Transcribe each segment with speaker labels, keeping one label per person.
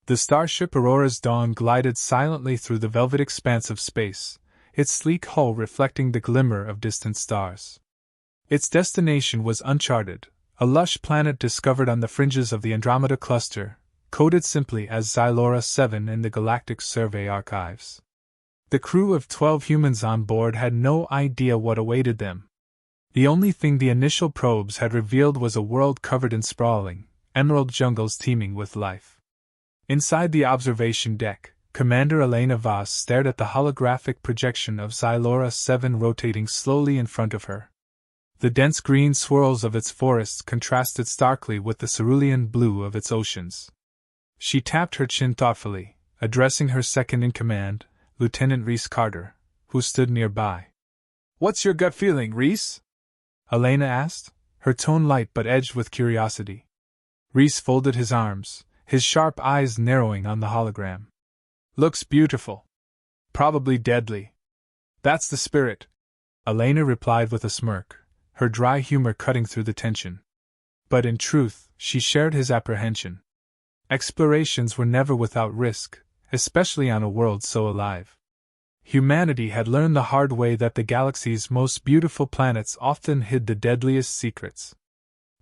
Speaker 1: The starship Aurora's Dawn glided silently through the velvet expanse of space, its sleek hull reflecting the glimmer of distant stars. Its destination was uncharted, a lush planet discovered on the fringes of the Andromeda Cluster, coded simply as Xylora 7 in the Galactic Survey archives. The crew of 12 humans on board had no idea what awaited them. The only thing the initial probes had revealed was a world covered in sprawling, emerald jungles teeming with life. Inside the observation deck, Commander Elena Vaz stared at the holographic projection of Xylora 7 rotating slowly in front of her. The dense green swirls of its forests contrasted starkly with the cerulean blue of its oceans. She tapped her chin thoughtfully, addressing her second-in-command, Lieutenant Reese Carter, who stood nearby. "What's your gut feeling, Reese?" Elena asked, her tone light but edged with curiosity. Reese folded his arms, his sharp eyes narrowing on the hologram. "Looks beautiful. Probably deadly. That's the spirit," Elena replied with a smirk, her dry humor cutting through the tension. But in truth, she shared his apprehension. Explorations were never without risk, especially on a world so alive. Humanity had learned the hard way that the galaxy's most beautiful planets often hid the deadliest secrets.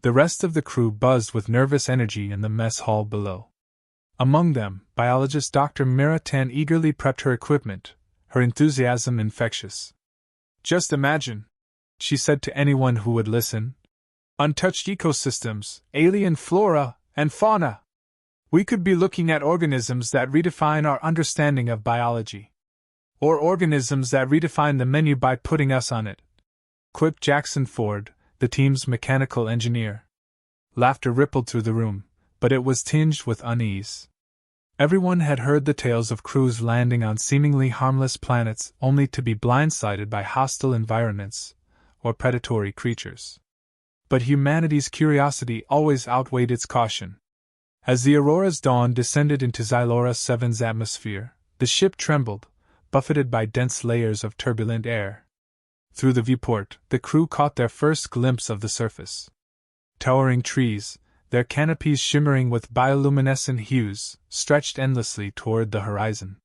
Speaker 1: The rest of the crew buzzed with nervous energy in the mess hall below. Among them, biologist Dr. Mira Tan eagerly prepped her equipment, her enthusiasm infectious. "Just imagine," she said to anyone who would listen. "Untouched ecosystems, alien flora and fauna. We could be looking at organisms that redefine our understanding of biology. Or organisms that redefine the menu by putting us on it," quipped Jackson Ford, the team's mechanical engineer. Laughter rippled through the room, but it was tinged with unease. Everyone had heard the tales of crews landing on seemingly harmless planets only to be blindsided by hostile environments or predatory creatures. But humanity's curiosity always outweighed its caution. As the Aurora's Dawn descended into Xylora 7's atmosphere, the ship trembled, buffeted by dense layers of turbulent air. Through the viewport, the crew caught their first glimpse of the surface. Towering trees, their canopies shimmering with bioluminescent hues, stretched endlessly toward the horizon.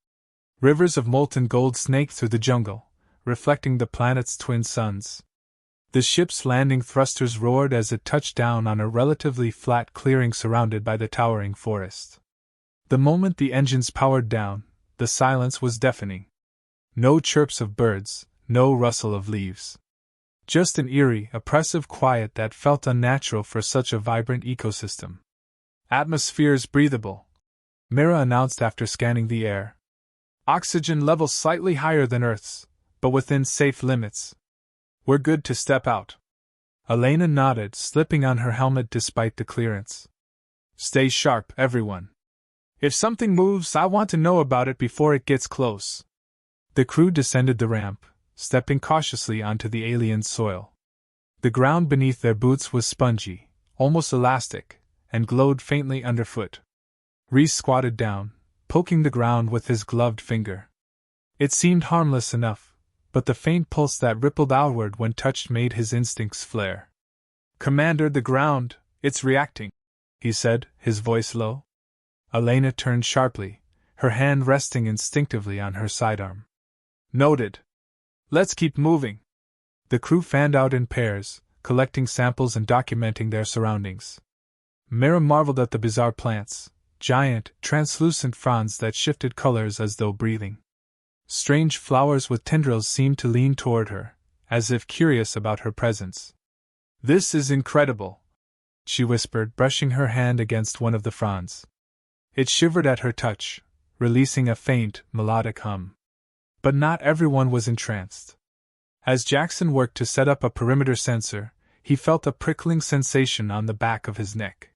Speaker 1: Rivers of molten gold snaked through the jungle, reflecting the planet's twin suns. The ship's landing thrusters roared as it touched down on a relatively flat clearing surrounded by the towering forest. The moment the engines powered down, the silence was deafening. No chirps of birds, no rustle of leaves. Just an eerie, oppressive quiet that felt unnatural for such a vibrant ecosystem. "Atmosphere's breathable," Mira announced after scanning the air. "Oxygen levels slightly higher than Earth's, but within safe limits. We're good to step out." Elena nodded, slipping on her helmet despite the clearance. "Stay sharp, everyone. If something moves, I want to know about it before it gets close." The crew descended the ramp, stepping cautiously onto the alien soil. The ground beneath their boots was spongy, almost elastic, and glowed faintly underfoot. Reese squatted down, poking the ground with his gloved finger. It seemed harmless enough, but the faint pulse that rippled outward when touched made his instincts flare. "Commander, the ground, it's reacting," he said, his voice low. Elena turned sharply, her hand resting instinctively on her sidearm. "Noted. Let's keep moving." The crew fanned out in pairs, collecting samples and documenting their surroundings. Mira marveled at the bizarre plants, giant, translucent fronds that shifted colors as though breathing. Strange flowers with tendrils seemed to lean toward her, as if curious about her presence. "This is incredible," she whispered, brushing her hand against one of the fronds. It shivered at her touch, releasing a faint, melodic hum. But not everyone was entranced. As Jackson worked to set up a perimeter sensor, he felt a prickling sensation on the back of his neck.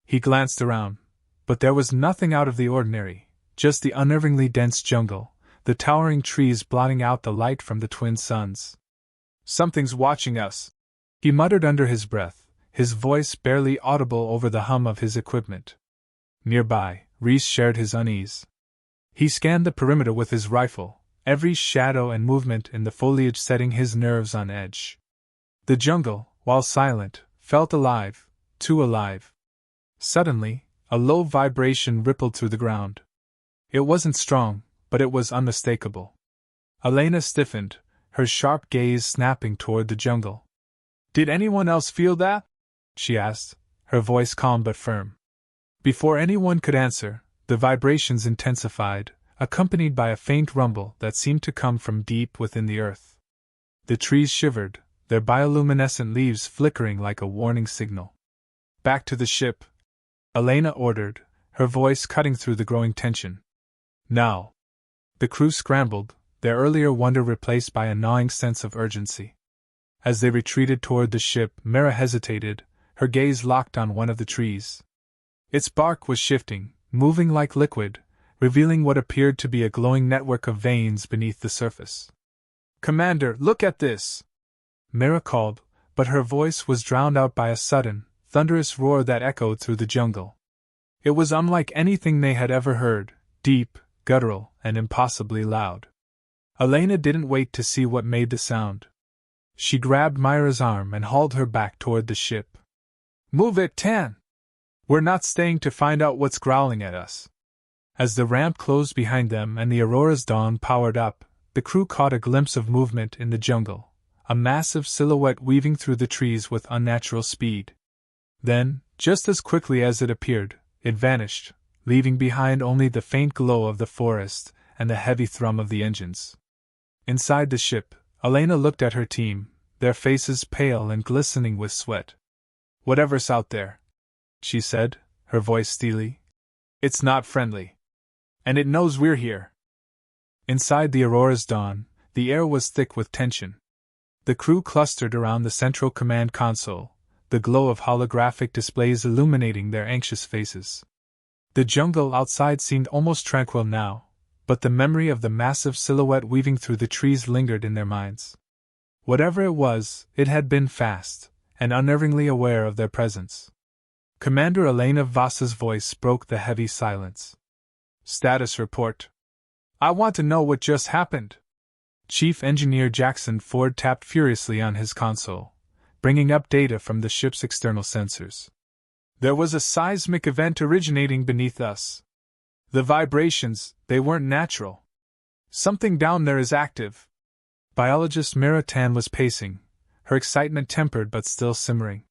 Speaker 1: He glanced around, but there was nothing out of the ordinary, just the unnervingly dense jungle, the towering trees blotting out the light from the twin suns. "Something's watching us," he muttered under his breath, his voice barely audible over the hum of his equipment. Nearby, Reese shared his unease. He scanned the perimeter with his rifle, every shadow and movement in the foliage setting his nerves on edge. The jungle, while silent, felt alive, too alive. Suddenly, a low vibration rippled through the ground. It wasn't strong, but it was unmistakable. Elena stiffened, her sharp gaze snapping toward the jungle. "Did anyone else feel that?" she asked, her voice calm but firm. Before anyone could answer, the vibrations intensified, accompanied by a faint rumble that seemed to come from deep within the earth. The trees shivered, their bioluminescent leaves flickering like a warning signal. "Back to the ship," Elena ordered, her voice cutting through the growing tension. "Now." The crew scrambled, their earlier wonder replaced by a gnawing sense of urgency. As they retreated toward the ship, Mara hesitated, her gaze locked on one of the trees. Its bark was shifting, moving like liquid, revealing what appeared to be a glowing network of veins beneath the surface. "Commander, look at this!" Mara called, but her voice was drowned out by a sudden, thunderous roar that echoed through the jungle. It was unlike anything they had ever heard, deep, guttural, and impossibly loud. Elena didn't wait to see what made the sound. She grabbed Myra's arm and hauled her back toward the ship. "Move it, Tan! We're not staying to find out what's growling at us." As the ramp closed behind them and the Aurora's dawn powered up, the crew caught a glimpse of movement in the jungle, a massive silhouette weaving through the trees with unnatural speed. Then, just as quickly as it appeared, it vanished, leaving behind only the faint glow of the forest and the heavy thrum of the engines. Inside the ship, Elena looked at her team, their faces pale and glistening with sweat. "Whatever's out there," she said, her voice steely, "it's not friendly. And it knows we're here." Inside the Aurora's dawn, the air was thick with tension. The crew clustered around the central command console, the glow of holographic displays illuminating their anxious faces. The jungle outside seemed almost tranquil now, but the memory of the massive silhouette weaving through the trees lingered in their minds. Whatever it was, it had been fast, and unnervingly aware of their presence. Commander Elena Voss's voice broke the heavy silence. "Status report. I want to know what just happened." Chief Engineer Jackson Ford tapped furiously on his console, bringing up data from the ship's external sensors. "There was a seismic event originating beneath us. The vibrations, they weren't natural. Something down there is active." Biologist Mira Tan was pacing, her excitement tempered but still simmering.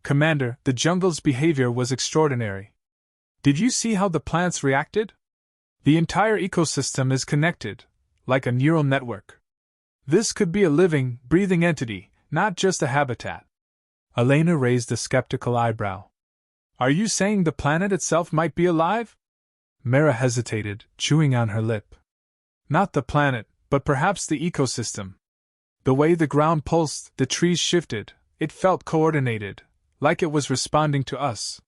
Speaker 1: "Commander, the jungle's behavior was extraordinary. Did you see how the plants reacted? The entire ecosystem is connected, like a neural network. This could be a living, breathing entity, not just a habitat." Elena raised a skeptical eyebrow. "Are you saying the planet itself might be alive?" Mara hesitated, chewing on her lip. "Not the planet, but perhaps the ecosystem. The way the ground pulsed, the trees shifted, it felt coordinated, like it was responding to us."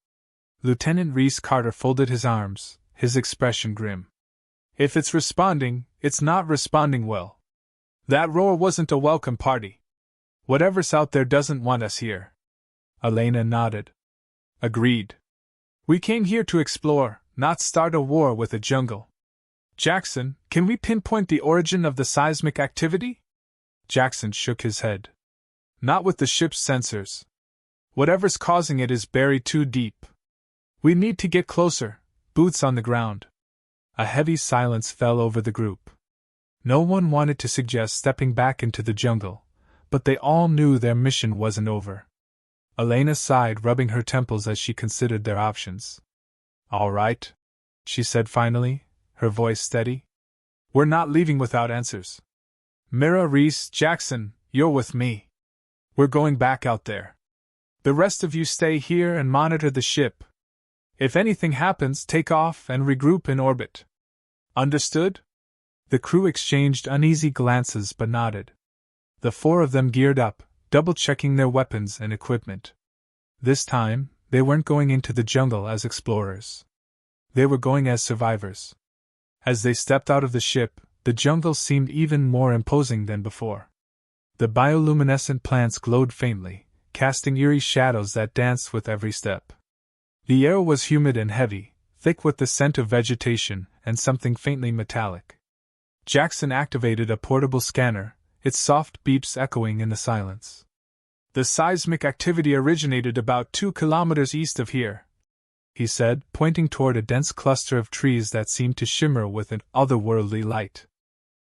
Speaker 1: Lieutenant Reese Carter folded his arms, his expression grim. "If it's responding, it's not responding well. That roar wasn't a welcome party. Whatever's out there doesn't want us here." Elena nodded. "Agreed. We came here to explore, not start a war with the jungle. Jackson, can we pinpoint the origin of the seismic activity?" Jackson shook his head. "Not with the ship's sensors. Whatever's causing it is buried too deep. We need to get closer, boots on the ground." A heavy silence fell over the group. No one wanted to suggest stepping back into the jungle, but they all knew their mission wasn't over. Elena sighed, rubbing her temples as she considered their options. "All right," she said finally, her voice steady. "We're not leaving without answers. Mira, Reese, Jackson, you're with me. We're going back out there. The rest of you stay here and monitor the ship. If anything happens, take off and regroup in orbit. Understood?" The crew exchanged uneasy glances but nodded. The four of them geared up, double-checking their weapons and equipment. This time, they weren't going into the jungle as explorers. They were going as survivors. As they stepped out of the ship, the jungle seemed even more imposing than before. The bioluminescent plants glowed faintly, casting eerie shadows that danced with every step. The air was humid and heavy, thick with the scent of vegetation and something faintly metallic. Jackson activated a portable scanner, its soft beeps echoing in the silence. "The seismic activity originated about 2 kilometers east of here," he said, pointing toward a dense cluster of trees that seemed to shimmer with an otherworldly light.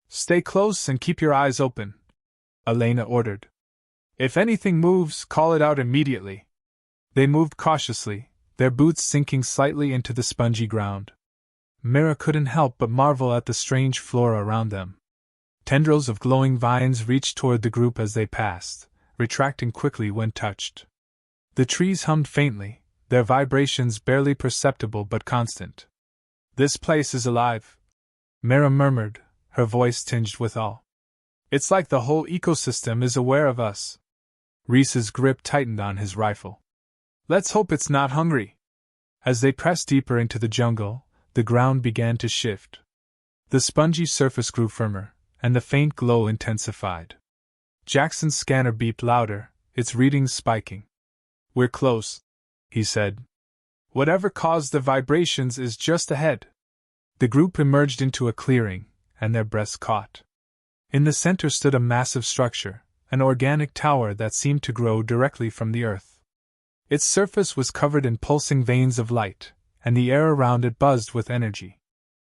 Speaker 1: Stay close and keep your eyes open, Elena ordered. If anything moves, call it out immediately. They moved cautiously, their boots sinking slightly into the spongy ground. Mira couldn't help but marvel at the strange flora around them. Tendrils of glowing vines reached toward the group as they passed, retracting quickly when touched. The trees hummed faintly, their vibrations barely perceptible but constant. This place is alive, Mira murmured, her voice tinged with awe. It's like the whole ecosystem is aware of us. Reese's grip tightened on his rifle. Let's hope it's not hungry. As they pressed deeper into the jungle, the ground began to shift. The spongy surface grew firmer, and the faint glow intensified. Jackson's scanner beeped louder, its readings spiking. We're close, he said. Whatever caused the vibrations is just ahead. The group emerged into a clearing, and their breaths caught. In the center stood a massive structure, an organic tower that seemed to grow directly from the earth. Its surface was covered in pulsing veins of light, and the air around it buzzed with energy.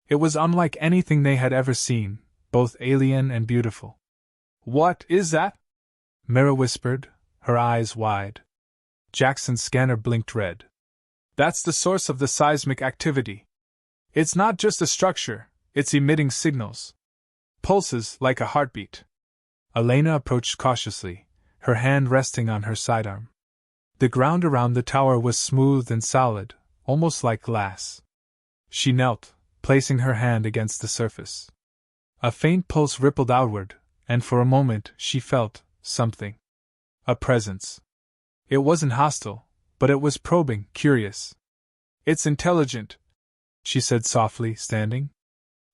Speaker 1: It was unlike anything they had ever seen, both alien and beautiful. What is that? Mira whispered, her eyes wide. Jackson's scanner blinked red. That's the source of the seismic activity. It's not just a structure, it's emitting signals. Pulses like a heartbeat. Elena approached cautiously, her hand resting on her sidearm. The ground around the tower was smooth and solid, almost like glass. She knelt, placing her hand against the surface. A faint pulse rippled outward, and for a moment she felt something. A presence. It wasn't hostile, but it was probing, curious. It's intelligent, she said softly, standing.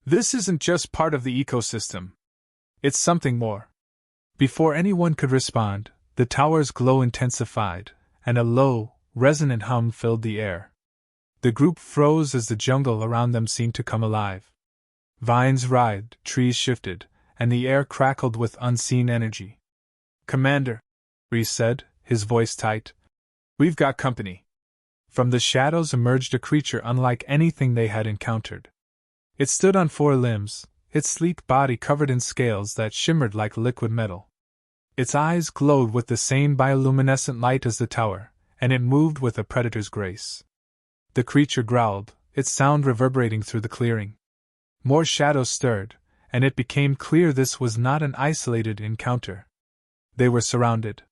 Speaker 1: This isn't just part of the ecosystem. It's something more. Before anyone could respond, the tower's glow intensified, and a low, resonant hum filled the air. The group froze as the jungle around them seemed to come alive. Vines writhed, trees shifted, and the air crackled with unseen energy. Commander, Reese said, his voice tight. We've got company. From the shadows emerged a creature unlike anything they had encountered. It stood on 4 limbs, its sleek body covered in scales that shimmered like liquid metal. Its eyes glowed with the same bioluminescent light as the tower, and it moved with a predator's grace. The creature growled, its sound reverberating through the clearing. More shadows stirred, and it became clear this was not an isolated encounter. They were surrounded.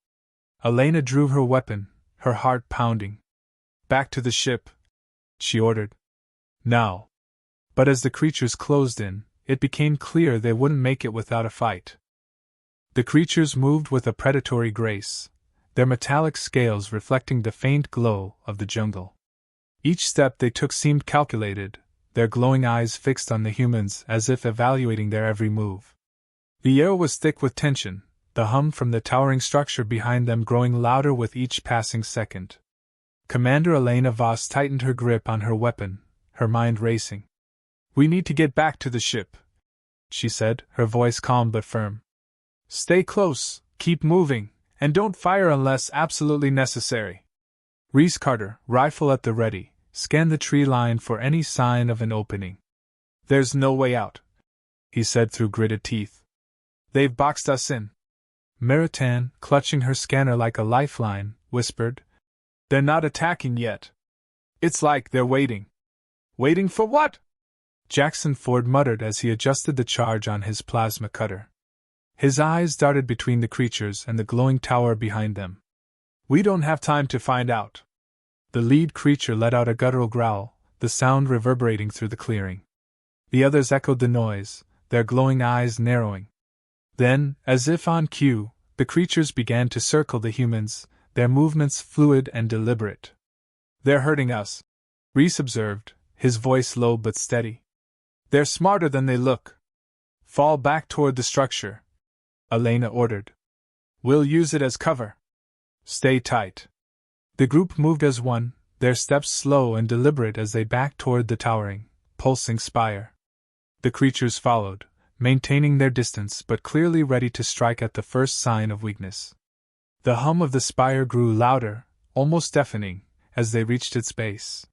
Speaker 1: Elena drew her weapon, her heart pounding. Back to the ship, she ordered. Now. But as the creatures closed in, it became clear they wouldn't make it without a fight. The creatures moved with a predatory grace, their metallic scales reflecting the faint glow of the jungle. Each step they took seemed calculated, their glowing eyes fixed on the humans as if evaluating their every move. The air was thick with tension, the hum from the towering structure behind them growing louder with each passing second. Commander Elena Voss tightened her grip on her weapon, her mind racing. We need to get back to the ship, she said, her voice calm but firm. Stay close, keep moving, and don't fire unless absolutely necessary. Reese Carter, rifle at the ready, scanned the tree line for any sign of an opening. There's no way out, he said through gritted teeth. They've boxed us in. Meritan, clutching her scanner like a lifeline, whispered. They're not attacking yet. It's like they're waiting. Waiting for what? Jackson Ford muttered as he adjusted the charge on his plasma cutter. His eyes darted between the creatures and the glowing tower behind them. We don't have time to find out. The lead creature let out a guttural growl, the sound reverberating through the clearing. The others echoed the noise, their glowing eyes narrowing. Then, as if on cue, the creatures began to circle the humans, their movements fluid and deliberate. They're hurting us, Reese observed, his voice low but steady. They're smarter than they look. Fall back toward the structure, Elena ordered. We'll use it as cover. Stay tight. The group moved as one, their steps slow and deliberate as they backed toward the towering, pulsing spire. The creatures followed, maintaining their distance but clearly ready to strike at the first sign of weakness. The hum of the spire grew louder, almost deafening, as they reached its base.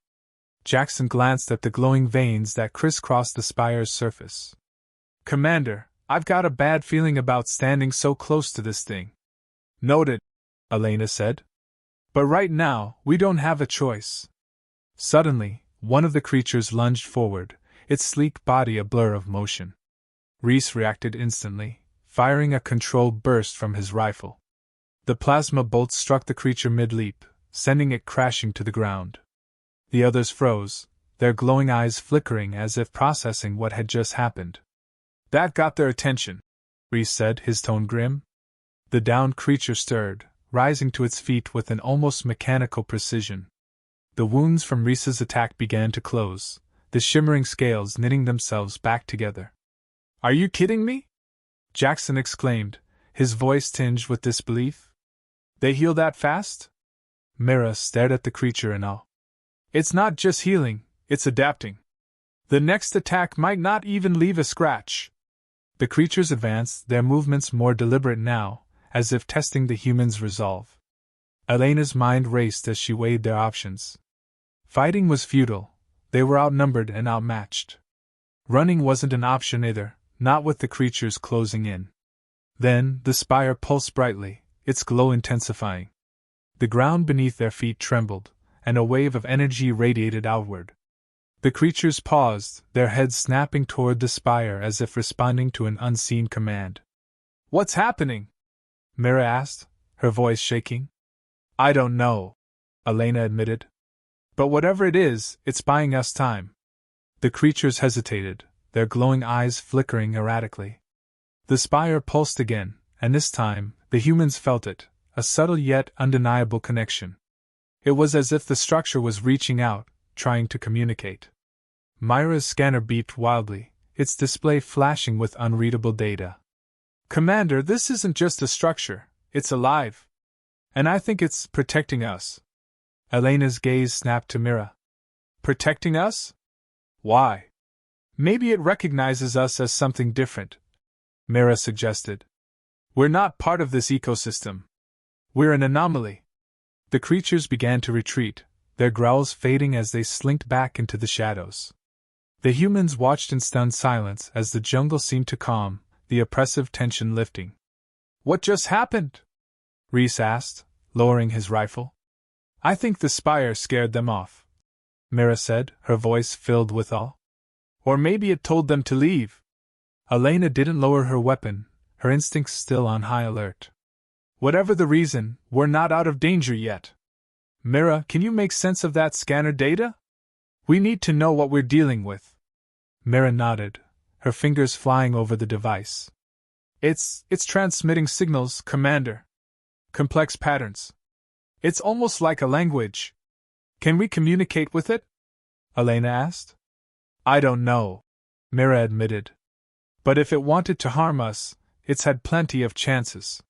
Speaker 1: Jackson glanced at the glowing veins that crisscrossed the spire's surface. Commander, I've got a bad feeling about standing so close to this thing. Noted, Elena said. But right now, we don't have a choice. Suddenly, one of the creatures lunged forward, its sleek body a blur of motion. Reese reacted instantly, firing a controlled burst from his rifle. The plasma bolt struck the creature mid-leap, sending it crashing to the ground. The others froze, their glowing eyes flickering as if processing what had just happened. That got their attention, Reese said, his tone grim. The downed creature stirred, rising to its feet with an almost mechanical precision. The wounds from Reese's attack began to close, the shimmering scales knitting themselves back together. Are you kidding me? Jackson exclaimed, his voice tinged with disbelief. They heal that fast? Mira stared at the creature in awe. It's not just healing, it's adapting. The next attack might not even leave a scratch. The creatures advanced, their movements more deliberate now, as if testing the human's resolve. Elena's mind raced as she weighed their options. Fighting was futile, they were outnumbered and outmatched. Running wasn't an option either, not with the creatures closing in. Then, the spire pulsed brightly, its glow intensifying. The ground beneath their feet trembled, and a wave of energy radiated outward. The creatures paused, their heads snapping toward the spire as if responding to an unseen command. What's happening? Mira asked, her voice shaking. I don't know, Elena admitted. But whatever it is, it's buying us time. The creatures hesitated, their glowing eyes flickering erratically. The spire pulsed again, and this time, the humans felt it, a subtle yet undeniable connection. It was as if the structure was reaching out, trying to communicate. Myra's scanner beeped wildly, its display flashing with unreadable data. Commander, this isn't just a structure, it's alive. And I think it's protecting us. Elena's gaze snapped to Mira. Protecting us? Why? Maybe it recognizes us as something different, Mira suggested. We're not part of this ecosystem. We're an anomaly. The creatures began to retreat, their growls fading as they slinked back into the shadows. The humans watched in stunned silence as the jungle seemed to calm, the oppressive tension lifting. What just happened? Reese asked, lowering his rifle. I think the spire scared them off, Mira said, her voice filled with awe. Or maybe it told them to leave. Elena didn't lower her weapon, her instincts still on high alert. Whatever the reason, we're not out of danger yet. Mira, can you make sense of that scanner data? We need to know what we're dealing with. Mira nodded, her fingers flying over the device. It's transmitting signals, Commander. Complex patterns. It's almost like a language. Can we communicate with it? Elena asked. I don't know, Mira admitted. But if it wanted to harm us, it's had plenty of chances.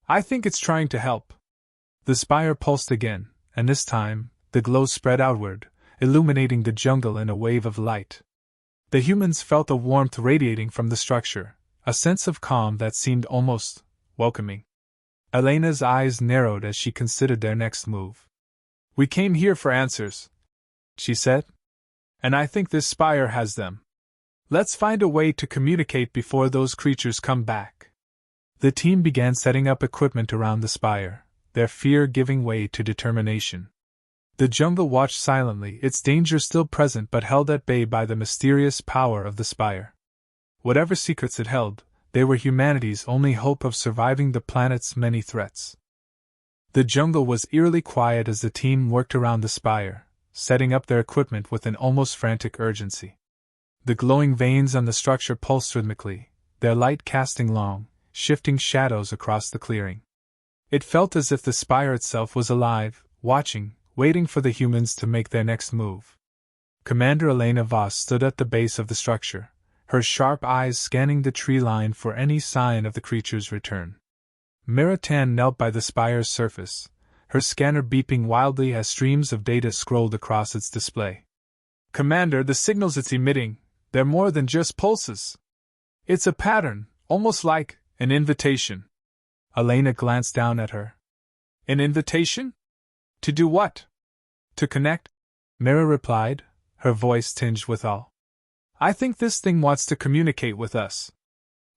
Speaker 1: I think it's trying to help. The spire pulsed again, and this time, the glow spread outward, illuminating the jungle in a wave of light. The humans felt a warmth radiating from the structure, a sense of calm that seemed almost welcoming. Elena's eyes narrowed as she considered their next move. We came here for answers, she said. And I think this spire has them. Let's find a way to communicate before those creatures come back. The team began setting up equipment around the spire, their fear giving way to determination. The jungle watched silently, its danger still present but held at bay by the mysterious power of the spire. Whatever secrets it held, they were humanity's only hope of surviving the planet's many threats. The jungle was eerily quiet as the team worked around the spire, setting up their equipment with an almost frantic urgency. The glowing veins on the structure pulsed rhythmically, their light casting long, shifting shadows across the clearing. It felt as if the spire itself was alive, watching, waiting for the humans to make their next move. Commander Elena Voss stood at the base of the structure, her sharp eyes scanning the tree line for any sign of the creature's return. Mira Tan knelt by the spire's surface, her scanner beeping wildly as streams of data scrolled across its display. Commander, the signals it's emitting, they're more than just pulses. It's a pattern, almost like an invitation. Elena glanced down at her. An invitation? To do what? To connect? Mira replied, her voice tinged with awe. "I think this thing wants to communicate with us."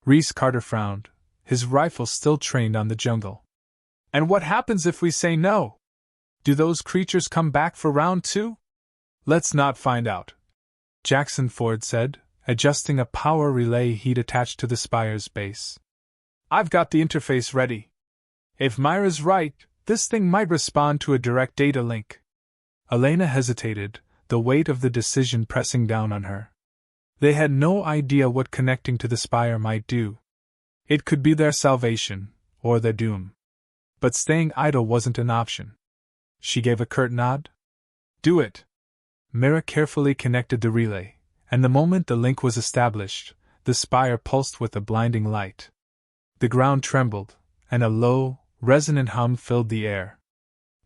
Speaker 1: Reese Carter frowned, his rifle still trained on the jungle. "And what happens if we say no? Do those creatures come back for round 2? "Let's not find out," Jackson Ford said, adjusting a power relay he'd attached to the spire's base. "I've got the interface ready. If Myra's right, this thing might respond to a direct data link." Elena hesitated, the weight of the decision pressing down on her. They had no idea what connecting to the spire might do. It could be their salvation, or their doom. But staying idle wasn't an option. She gave a curt nod. "Do it." Mira carefully connected the relay, and the moment the link was established, the spire pulsed with a blinding light. The ground trembled, and a low, resonant hum filled the air.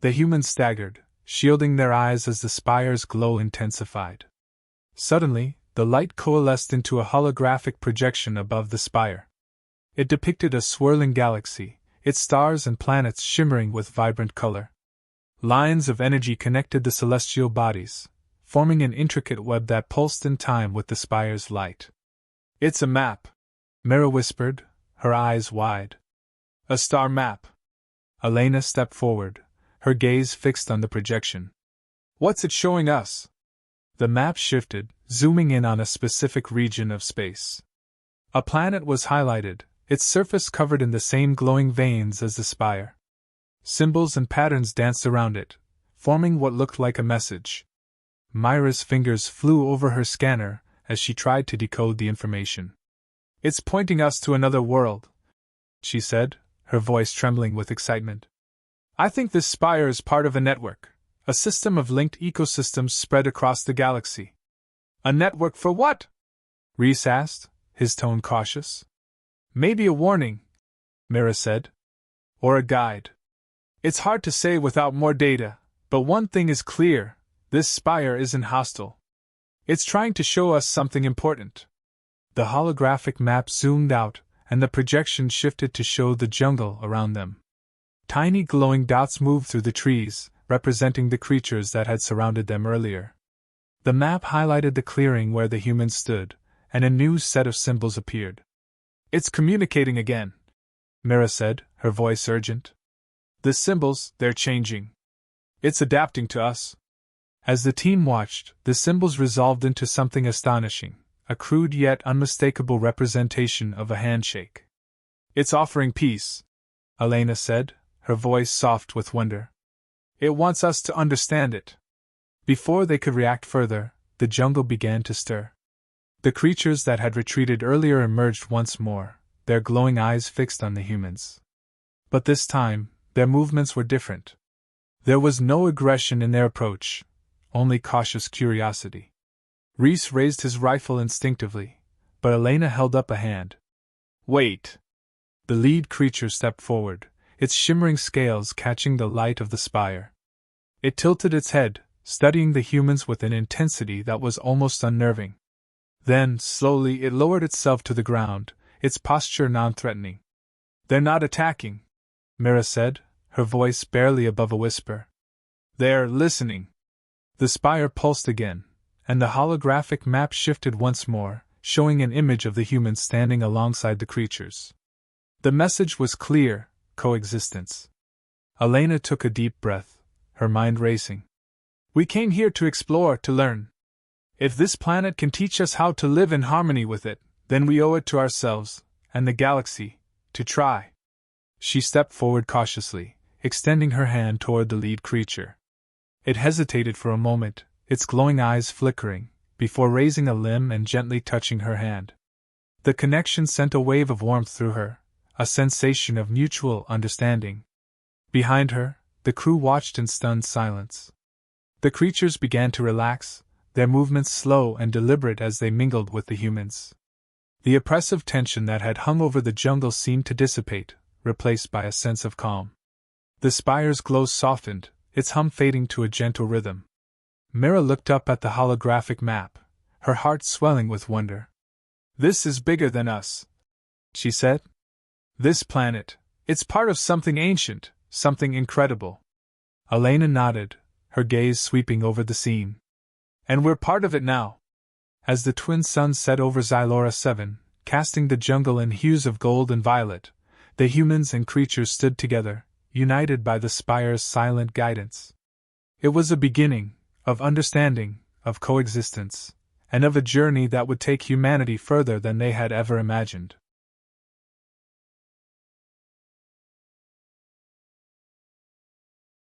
Speaker 1: The humans staggered, shielding their eyes as the spire's glow intensified. Suddenly, the light coalesced into a holographic projection above the spire. It depicted a swirling galaxy, its stars and planets shimmering with vibrant color. Lines of energy connected the celestial bodies, forming an intricate web that pulsed in time with the spire's light. "It's a map," Mira whispered, her eyes wide. "A star map." Elena stepped forward, her gaze fixed on the projection. "What's it showing us?" The map shifted, zooming in on a specific region of space. A planet was highlighted, its surface covered in the same glowing veins as the spire. Symbols and patterns danced around it, forming what looked like a message. Myra's fingers flew over her scanner as she tried to decode the information. "It's pointing us to another world," she said, her voice trembling with excitement. "I think this spire is part of a network, a system of linked ecosystems spread across the galaxy." "A network for what?" Reese asked, his tone cautious. "Maybe a warning," Mira said. "Or a guide. It's hard to say without more data, but one thing is clear: this spire isn't hostile. It's trying to show us something important." The holographic map zoomed out, and the projection shifted to show the jungle around them. Tiny glowing dots moved through the trees, representing the creatures that had surrounded them earlier. The map highlighted the clearing where the humans stood, and a new set of symbols appeared. "It's communicating again," Mira said, her voice urgent. "The symbols, they're changing. It's adapting to us." As the team watched, the symbols resolved into something astonishing, a crude yet unmistakable representation of a handshake. "It's offering peace," Elena said, her voice soft with wonder. "It wants us to understand it." Before they could react further, the jungle began to stir. The creatures that had retreated earlier emerged once more, their glowing eyes fixed on the humans. But this time, their movements were different. There was no aggression in their approach, only cautious curiosity. Reese raised his rifle instinctively, but Elena held up a hand. "Wait!" The lead creature stepped forward, its shimmering scales catching the light of the spire. It tilted its head, studying the humans with an intensity that was almost unnerving. Then, slowly, it lowered itself to the ground, its posture non-threatening. "They're not attacking," Mira said, her voice barely above a whisper. "They're listening." The spire pulsed again, and the holographic map shifted once more, showing an image of the humans standing alongside the creatures. The message was clear: coexistence. Elena took a deep breath, her mind racing. "We came here to explore, to learn. If this planet can teach us how to live in harmony with it, then we owe it to ourselves, and the galaxy, to try." She stepped forward cautiously, extending her hand toward the lead creature. It hesitated for a moment, its glowing eyes flickering, before raising a limb and gently touching her hand. The connection sent a wave of warmth through her, a sensation of mutual understanding. Behind her, the crew watched in stunned silence. The creatures began to relax, their movements slow and deliberate as they mingled with the humans. The oppressive tension that had hung over the jungle seemed to dissipate, replaced by a sense of calm. The spire's glow softened, its hum fading to a gentle rhythm. Mira looked up at the holographic map, her heart swelling with wonder. "This is bigger than us," she said. "This planet, it's part of something ancient, something incredible." Elena nodded, her gaze sweeping over the scene. And we're part of it now. As the twin suns set over Xylora 7, casting the jungle in hues of gold and violet, the humans and creatures stood together, united by the spire's silent guidance. It was a beginning, of understanding, of coexistence, and of a journey that would take humanity further than they had ever imagined.